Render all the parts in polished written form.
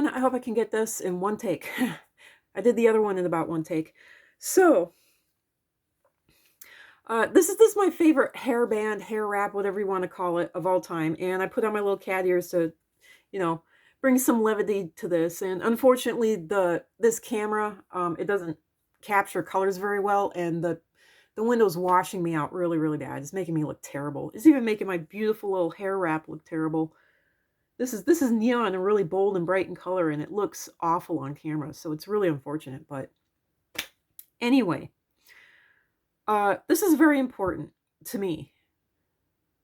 everyone. I hope I can get this in one take. I did the other one in about one take. So, this is my favorite hair band, hair wrap, whatever you want to call it, of all time. And I put on my little cat ears to, you know, bring some levity to this. And unfortunately, this camera, it doesn't capture colors very well, and the window's washing me out really, really bad. It's making me look terrible. It's even making my beautiful little hair wrap look terrible. This is neon and really bold and bright in color, and it looks awful on camera, so it's really unfortunate. But anyway, this is very important to me.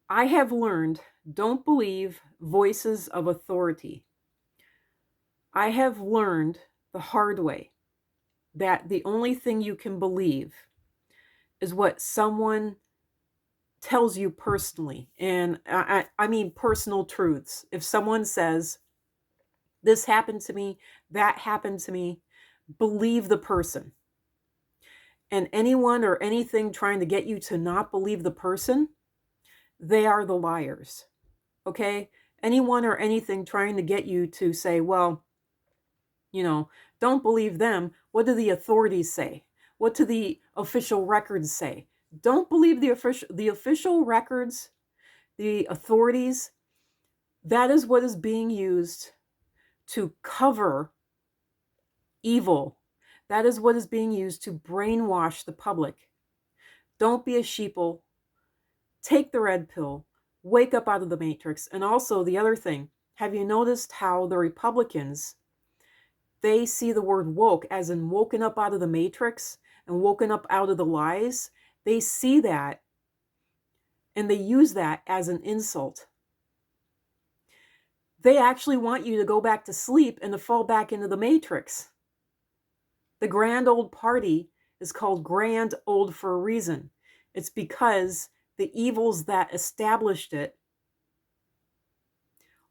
I have learned, don't believe voices of authority. I have learned the hard way that the only thing you can believe is what someone tells you personally. And I mean personal truths. If someone says, this happened to me, that happened to me, believe the person. And anyone or anything trying to get you to not believe the person, they are the liars. Okay? Anyone or anything trying to get you to say, well, don't believe them. What do the authorities say? What do the official records say? Don't believe the official records, the authorities. That is what is being used to cover evil. That is what is being used to brainwash the public. Don't be a sheeple. Take the red pill. Wake up out of the matrix. And also the other thing, have you noticed how the Republicans, they see the word woke as in woken up out of the matrix and woken up out of the lies? They see that and they use that as an insult. They actually want you to go back to sleep and to fall back into the matrix. The grand old party is called grand old for a reason. It's because the evils that established it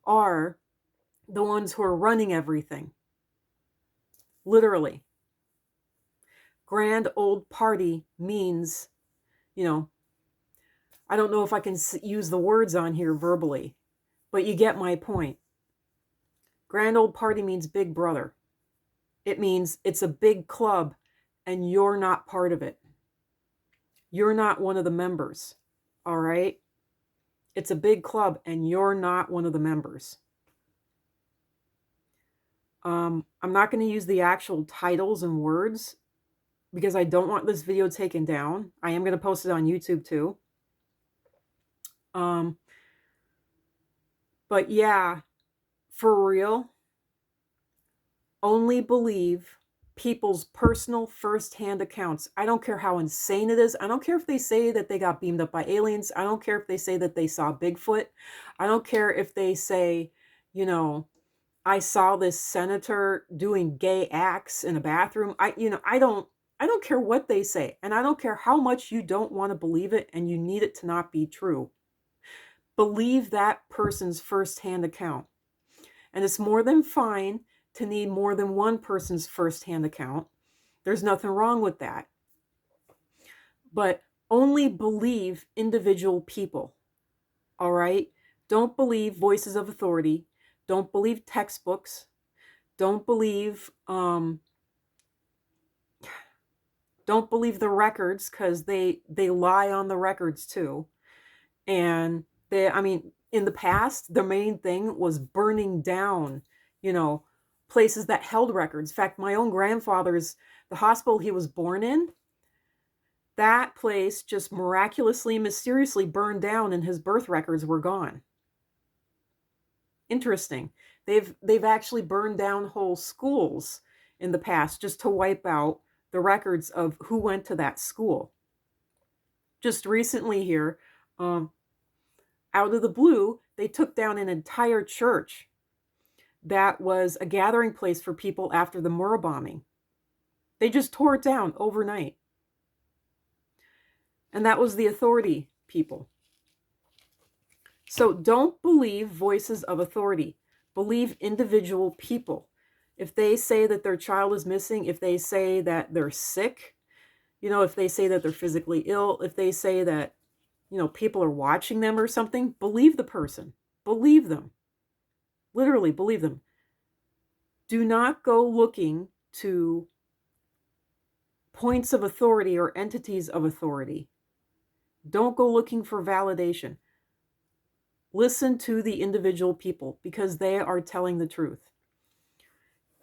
are the ones who are running everything. Literally. Grand old party means, I don't know if I can use the words on here verbally, but you get my point. Grand old party means big brother. It means it's a big club and you're not part of it. You're not one of the members. All right? It's a big club and you're not one of the members. I'm not going to use the actual titles and words because I don't want this video taken down. I am going to post it on YouTube too. But yeah, for real, only believe people's personal first-hand accounts. I don't care how insane it is. I don't care if they say that they got beamed up by aliens. I don't care if they say that they saw Bigfoot. I don't care if they say, I saw this senator doing gay acts in a bathroom. I don't care what they say. And I don't care how much you don't want to believe it and you need it to not be true. Believe that person's first-hand account. And it's more than fine to need more than one person's first-hand account. There's nothing wrong with that. But only believe individual people. All right? Don't believe voices of authority. Don't believe textbooks. Don't believe the records, because they lie on the records too. And in the past, the main thing was burning down, places that held records. In fact, my own grandfather's, the hospital he was born in, that place just miraculously, mysteriously burned down and his birth records were gone. Interesting. They've actually burned down whole schools in the past just to wipe out the records of who went to that school. Just recently here, out of the blue, they took down an entire church that was a gathering place for people after the Murrah bombing. They just tore it down overnight. And that was the authority people. So don't believe voices of authority. Believe individual people. If they say that their child is missing, if they say that they're sick, if they say that they're physically ill, if they say that, people are watching them or something, believe the person. Believe them. Literally believe them. Do not go looking to points of authority or entities of authority. Don't go looking for validation. Listen to the individual people because they are telling the truth.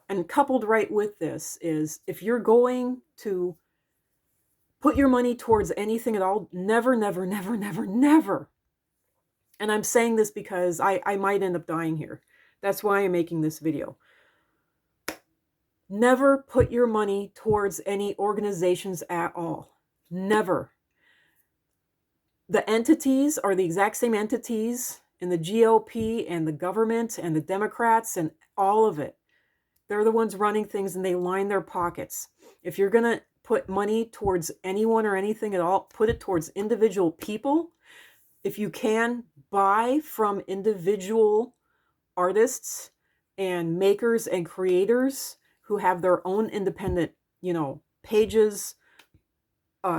And coupled right with this is, if you're going to put your money towards anything at all, never, never, never, never, never. And I'm saying this because I might end up dying here. That's why I'm making this video. Never put your money towards any organizations at all. Never. The entities are the exact same entities in the GOP and the government and the Democrats and all of it. They're the ones running things and they line their pockets. If you're going to put money towards anyone or anything at all, put it towards individual people. If you can, buy from individual artists and makers and creators who have their own independent, pages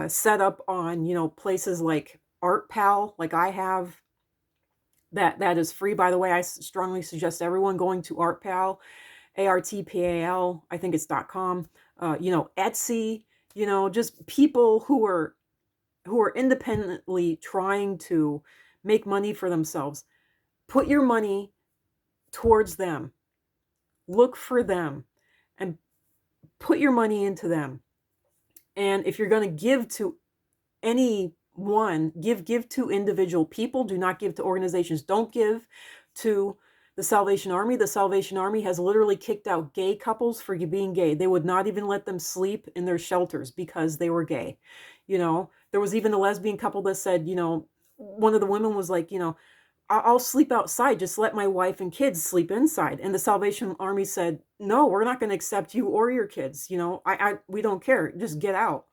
set up on, places like ArtPal, like I have. That is free, by the way. I strongly suggest everyone going to ArtPal, ARTPAL, I think it's .com, Etsy, just people who are independently trying to make money for themselves. Put your money towards them. Look for them and put your money into them. And if you're going to give to anyone, give to individual people. Do not give to organizations. Don't give to the Salvation Army. The Salvation Army has literally kicked out gay couples for being gay. They would not even let them sleep in their shelters because they were gay. There was even a lesbian couple that said, one of the women was like, I'll sleep outside. Just let my wife and kids sleep inside. And the Salvation Army said, no, we're not going to accept you or your kids. We don't care. Just get out.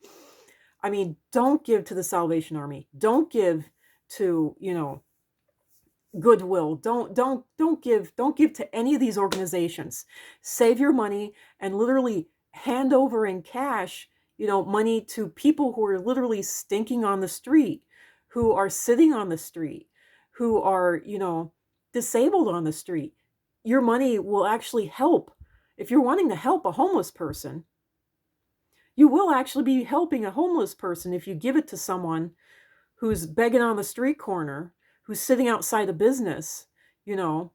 I mean, don't give to the Salvation Army. Don't give to, Goodwill. Don't give to any of these organizations. Save your money and literally hand over in cash, money to people who are literally stinking on the street, who are sitting on the street, who are, disabled on the street. Your money will actually help. If you're wanting to help a homeless person, you will actually be helping a homeless person if you give it to someone who's begging on the street corner, who's sitting outside a business, and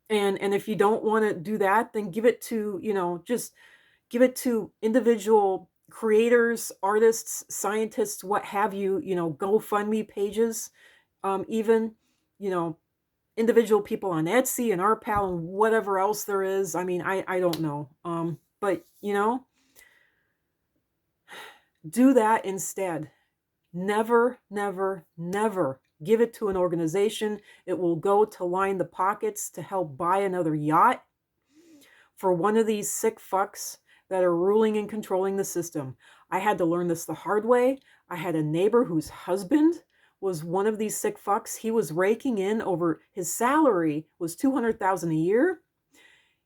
if you don't want to do that, then give it to, just give it to individual creators, artists, scientists, what have you, GoFundMe pages, even, individual people on Etsy and ArtPal and whatever else there is. I mean, I don't know. But, do that instead. Never, never, never give it to an organization. It will go to line the pockets to help buy another yacht for one of these sick fucks that are ruling and controlling the system. I had to learn this the hard way. I had a neighbor whose husband was one of these sick fucks. He was raking in over, his salary was $200,000 a year.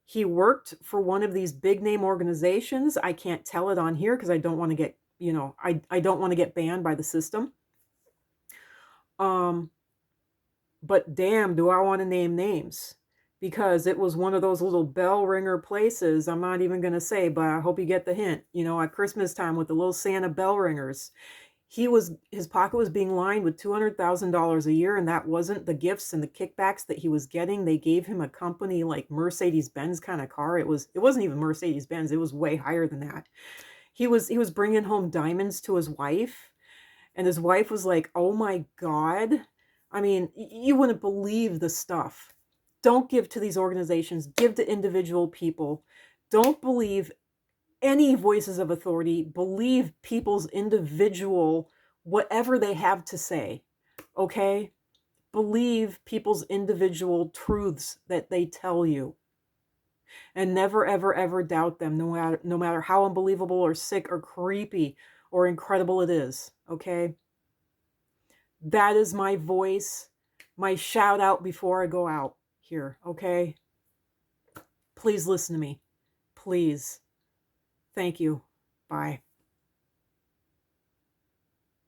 He worked for one of these big name organizations. I can't tell it on here because I don't want to get, I don't want to get banned by the system. But damn, do I want to name names, because it was one of those little bell ringer places. I'm not even going to say, but I hope you get the hint, at Christmas time with the little Santa bell ringers. His pocket was being lined with $200,000 a year, and that wasn't the gifts and the kickbacks that he was getting. They gave him a company like Mercedes-Benz kind of car. It wasn't even Mercedes-Benz. It was way higher than that. He was bringing home diamonds to his wife, and his wife was like, "Oh my God." I mean, you wouldn't believe the stuff. Don't give to these organizations. Give to individual people. Don't believe any voices of authority. Believe people's individual, whatever they have to say, okay? Believe people's individual truths that they tell you. And never, ever, ever doubt them, no matter how unbelievable or sick or creepy or incredible it is, okay? That is my voice, my shout out before I go out here, okay? Please listen to me. Please. Thank you. Bye.